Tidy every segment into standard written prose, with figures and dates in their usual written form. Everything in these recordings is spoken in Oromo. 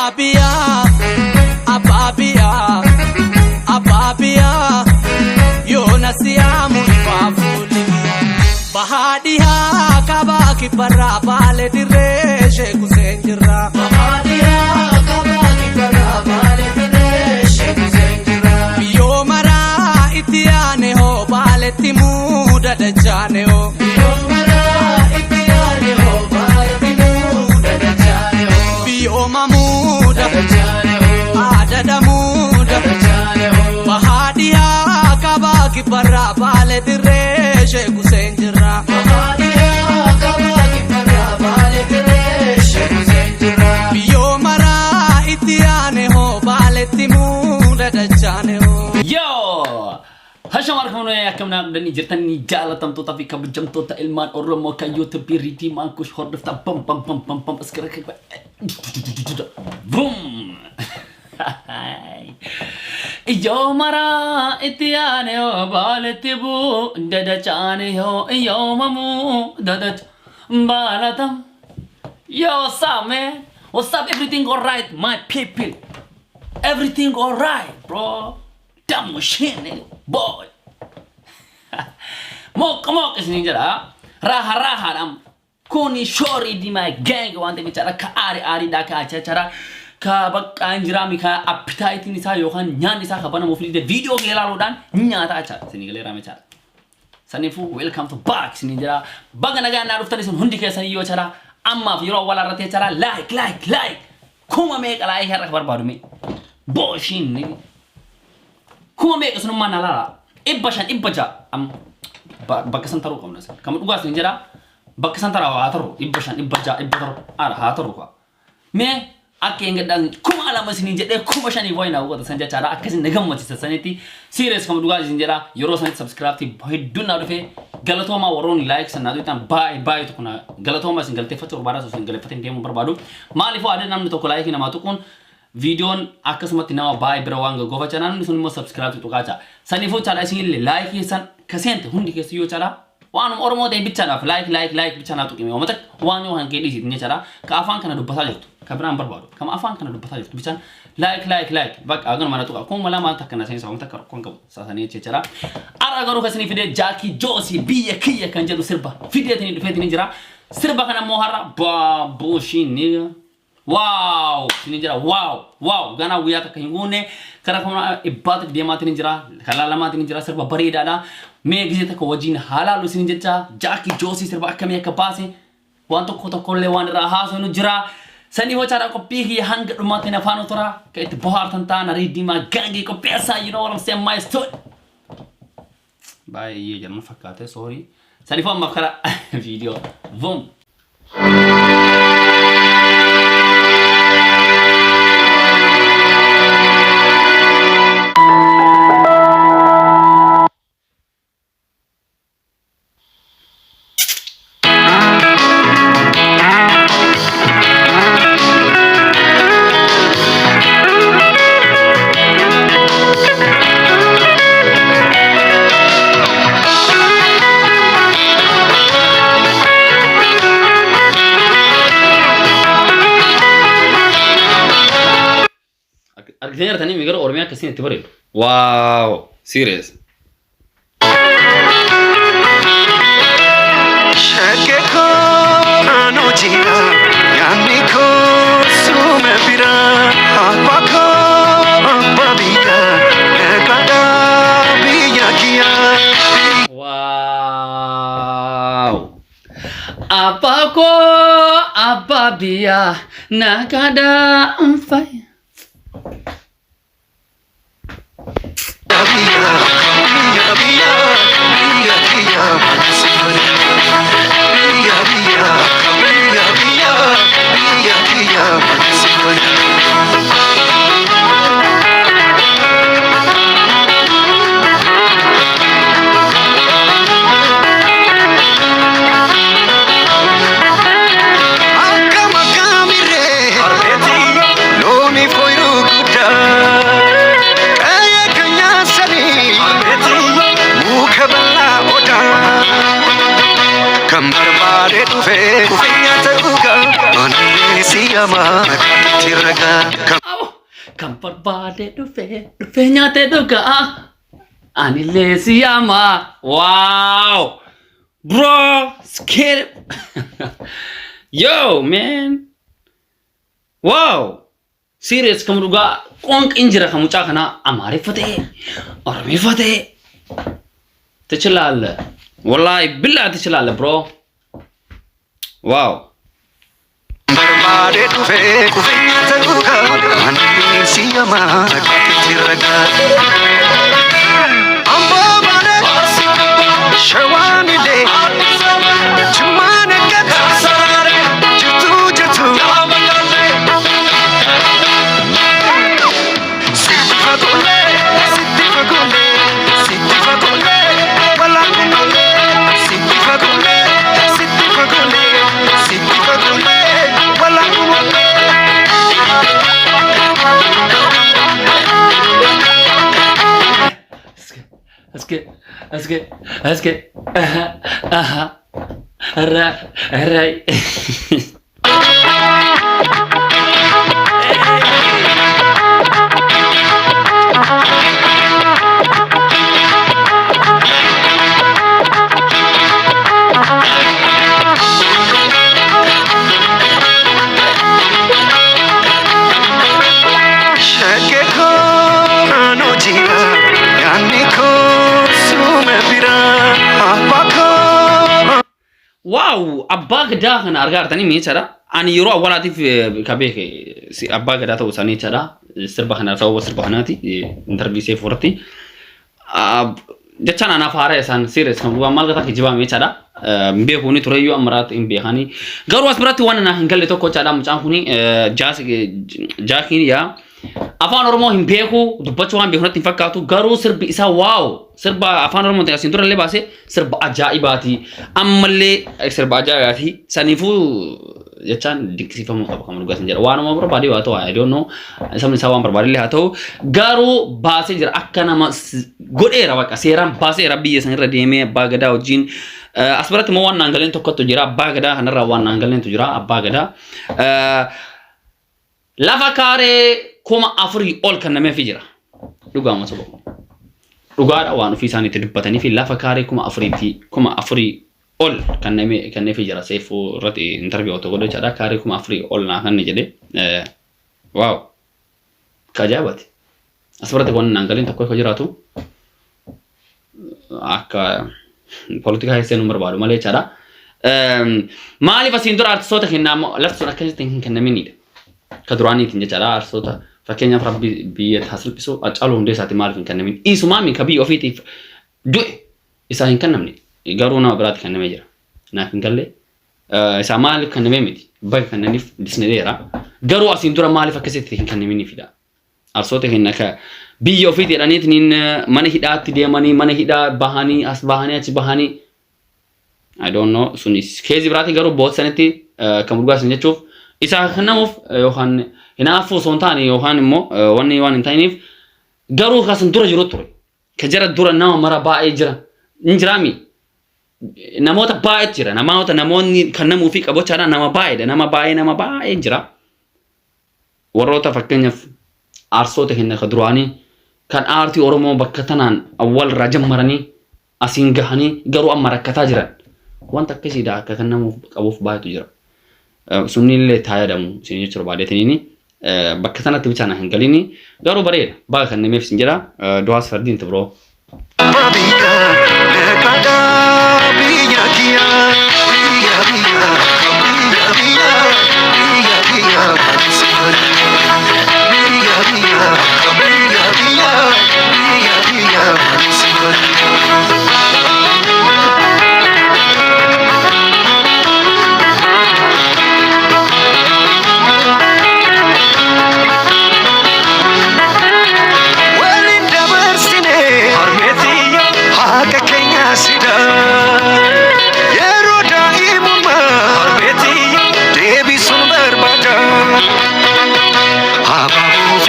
Ababia, Ababia, Ababia, Yonasia Mufafuli, Bahadia, Kabaki Parabale di Reshe Kusenjira, Bahadia, Kabaki Parabale di Reshe Kusenjira, Biomara Itiane ho, Baleti Muda de Janeo, Biomara Itiane ho, Baleti Muda de Janeo, Biomamuda de Janeo, Adada Muda de Janeo, Bahadia, Kabaki Parabale di Reshe Kusenjira, Bahadia, Kabaki Parabale di Reshe Kusenjira, Biomara Itiane ho, Baleti Muda de Janeo. Yo! Hashamar kamo na yakamna dani jirtan ni jala tam to tapi kabjam to ta ilman oromo ka YouTube riti mankush hordaf ta pam pam pam pam pam askara ka boom. Yo mara itiane o baletibu dada chane ho yo mamu dada balatam. Yo what's up man? What's up? Everything alright my people? Everything alright bro? Damn machine, boy. Mok is ninja. Raha dam. Kuni shori di my gang wante bicara ka ari da ka cara ka bak anjirami ka appetite ni sa yohan nyan ni sa ka bana mufli de video ke lalo dan nyata acha sini gele rame cara. Sanifu welcome to back sini jara. Bagana ga na rufta sun hundi ke sani yo cara amma yoro wala rate cara like. Kuma me kala ai har bar me. Boshin ni. Kuma me kasan mana lala ibbaja am bakasan taru kamna sa kamu ugas ninjara bakasan taru ataru ibbaja ara hataru ka me ake ngadan kuma ala masini jede kuma shani voina uga sanja cara akasin nagam mati saniti serious kamu ugas ninjara yoro san subscribe ti hiduna dofe galatoma waron like sanadu tan bye to kuna galatoma singalte fatur bara so singalte fatin demo barbadu malifo ade namni to like na matukun Videon akasmat nawa bay berawang gofa channel ni sunmo subscribe to kacha sanifo channel singil like san kasente hundi ke siyo chara wanum ormo de bichana like bichana to kimi omatak wanyo han ke disi ni chara ka afan kana dubasa jirtu kabran barbado kam afan kana dubasa jirtu bichan like bak agan mana to ka kom mala ma takana sen sawang takar kon ko sasani che chara ara garu kasini video Jackie Josie biya kiya kan jadu sirba video tini fetini jira sirba kana mohara ba boshin ni Wow, ninjara wow gana wiyata kayngune kara kama ibat dia mati ninjara kalala mati ninjara serba bari dada me gizeta ko wajin halalu sinjeta Jackie Josie serba akame kapase wanto koto kolle wan raha so nujra sani ho cara ko pigi hang dumate na fano tora kait bahar tanta na ridima gangi ko pesa you know what I'm saying my story bye ye jangan fakate sorry sani fo makara video boom Argentina tani migaro ormia kasih tiba wow serious Shakeko anojina yaniko sumepira apako babika nekada biyakia wow apako ababia nakada amfai siyama tiraga kan barbaade dhufe nyaate dhuga ani lesiyama wow bro scared yo man wow serious kamu dhuga qonq injira kamu cha kana amarifate oromifate ትችላለህ والله بالله ትችላለህ bro wow barbaade dhufe nyaate dhuga ani siyama tiraga ambo bale shawamile chumane katsare jitu Aske Right. Wow, abbaa gadaa kana argaa jirtanii meeshadha. Ani yeroo awwaalaatiif kabeeke abbaa gadaa ta'uu isaanii jechaadha. Sirba kana ta'uu sirba kanaati intarviisee fudhatti. Jechaan anaaf haara isaan serious kan bu'aa maal gataa kijibaa meeshadha. Beekuuni tureyyuu amaraat hin beekanii. Garuu as biratti waan na hin galle tokko jechaadha mucaan kuni jaakiin yaa. Afaan Oromoo hin beeku dubbachuu waan beekunatti hin fakkaatu garuu sirbi isaa waaw sirba afaan Oromoo ta'e asin durallee baase sirba ajaa'ibaati ammallee sirba ajaa'ibaati saniifuu jechaan dinqisiifamuu qaba kan dhugaas hin jedha waanuma barbaade waa ta'u I don't know sabni isaa waan barbaadillee haa ta'u garuu baasee jira akka nama godheera baqa seeraan baaseera biyya san irra deemee abbaa gadaa wajjin as biratti immoo waan naangaleen tokkotu jira abbaa gadaa kanarraa waan naangaleentu jira abbaa gadaa lafa kaaree kuma afuri ol kan namee fi jira dhugaa masa boqo dhugaadha waan ofii isaaniitti dubbatanii fi lafa kaaree kuma afuri ol kan namee fi jira seefuu irratti interview otoo godhe jedha kaaree kuma afuri ol naa kan jedhe waaw kajaabati as biratti waan naangaleen tokko akka jiraatu akka politika heessee nu barbaadu malee jedha maaliif asiin dura artistoota kennaa lafti sun akkasitti hin kennaminidha kaduraaniitiin jechaadha artistoota fakkeenyaaf rabbi biyya taasifsiisu acaaluu hundee isaati maaliif hin kennamin isumaami kabii ofiitiif du'e isaa hin kennamne garuu nama biraatti kennamee jira naaf hin galle isaa maaliif kennamee miti bakka kennaniif disneera garuu asiin dura maaliif akkasitti hin kennaminiifidha artistoota kenna ka biyya ofiiti jedhaniitiin mana hidhaatti deemanii mana hidhaa bahanii as bahanii achi bahanii I don't know sunis keezi biraatti garuu bootsanitti kan burgaasan jechuuf isa kanamuuf yookaan hinaafu sontaani yookaan immoo wanni waan hin ta'iniif garuu kasan dura jiru ture ka jara dura nama mara baay'ee jira injiraami namoota baay'ee jira namoonni kan namuu fi qabochaadha nama baay'ee jira warroota fakkeenyaaf artistoota kenna ka duraanii kan aartii Oromoo bakka tanaan awwal irraa jammaranii asiin gahanii garuu amma rakkataa jiran wanta akkasiidha akka kan namuuf qabuuf baay'eetu jira. Sunnillee taayadamu isin jechuudha baadheetiniini bakka sanatti bichaan hin galini garuu bareeda baay'ee kan nameef sin jira du'aas fardiin tibiroo.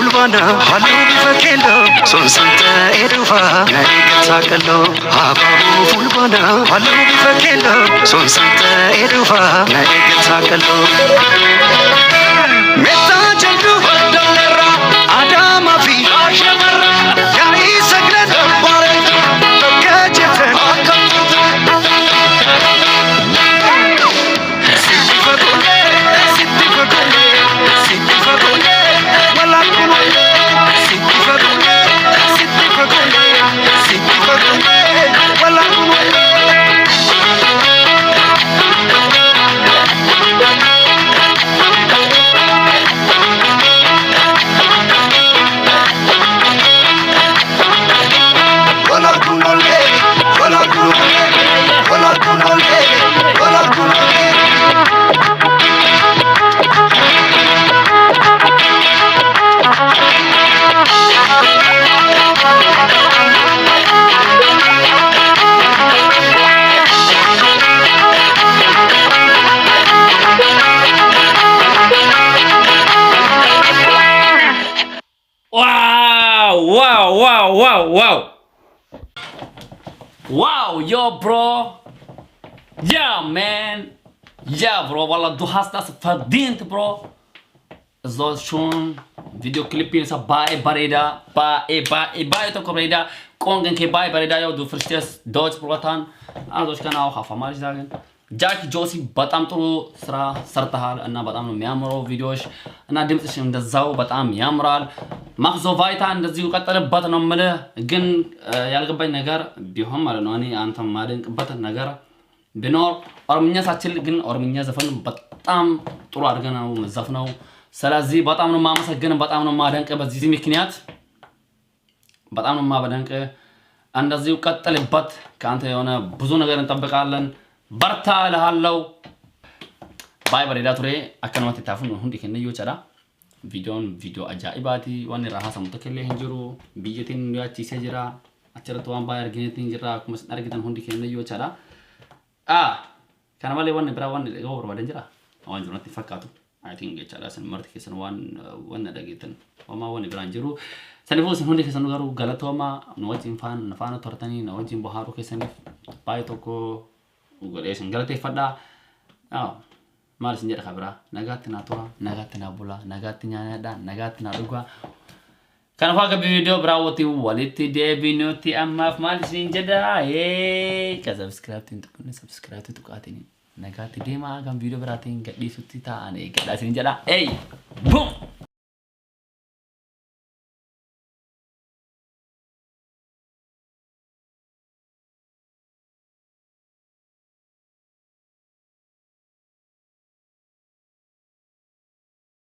Halu bifakelo son santa edufa naikatakalo hababu fulbana halu bifakelo son santa edufa naikatakalo Meta jedhu dalera adama fi ashamara ya'i saglan bare bakajeten Siti fakule wala kumule Siti fakule wala kumule Wow, yo bro. Yeah, man. Yeah, bro. Wallah, du hast das verdient, bro. So schon Videoclip in sa Bae Bareda. Bae to Bareda. Kongen ke Bae Bareda, yo, du verstehst Deutsch, Brotan. Also ich kann auch auf Amarisch sagen. Jackie Josie በጣም ጥሩ ስራ ሰርተሃል እና በጣም ነው የሚያምረው ቪዲዮሽ እና ድምጽሽ እንደዛው በጣም ያምራል ማክዞ ቫይታ እንደዚሁ ቀጠለበት ነው የምልህ ግን ያልገባኝ ነገር ቢሆን ማለት ነው እኔ አንተም ማደንቅበት ነገር ቢኖር ኦሮምኛ ሳችል ግን ኦሮምኛ ዘፈን በጣም ጥሩ አድርገህ ነው መዘፍነው ስለዚህ በጣም ነው ማመሰግን በጣም ነው ማደንቅ በዚህ ምክንያት በጣም ነው ማበደንቅ እንደዚሁ ቀጠለበት ካንተ የሆነ ብዙ ነገር እንጠብቃለን برتا لهالو باي بريدا توري أكنوات تافون هندي كنا يوشرا فيديو أجائباتي واني راها سمتكلي هنجرو بيجتين نيا تيسجرا أشرا توان باير جنتين جرا كمس نارجتان هندي كنا يوشرا كان مالي واني برا واني لغو بربادن جرا وان جرا تفكاتو I think يشرا سن مرت كيسن وان نارجتان وما واني برا هنجرو سنفوس هندي كيسن غارو غلطو ما نواجين نفانا تورتاني نواجين بحارو كيسن باي توكو وقوليش انقلتي فدا مال سنجد خبرة نغاتنا توا نغاتنا بولا نغاتنا ندا نغاتنا رغوا كان فاق بفيديو براوتي والتي دي بنوتي اما في مال سنجد كسبسكرايب تنتقل سبسكرايب تقاتني نغاتي دي ما كان فيديو براتين قد دي ستي تا اني قد سنجد اي بوم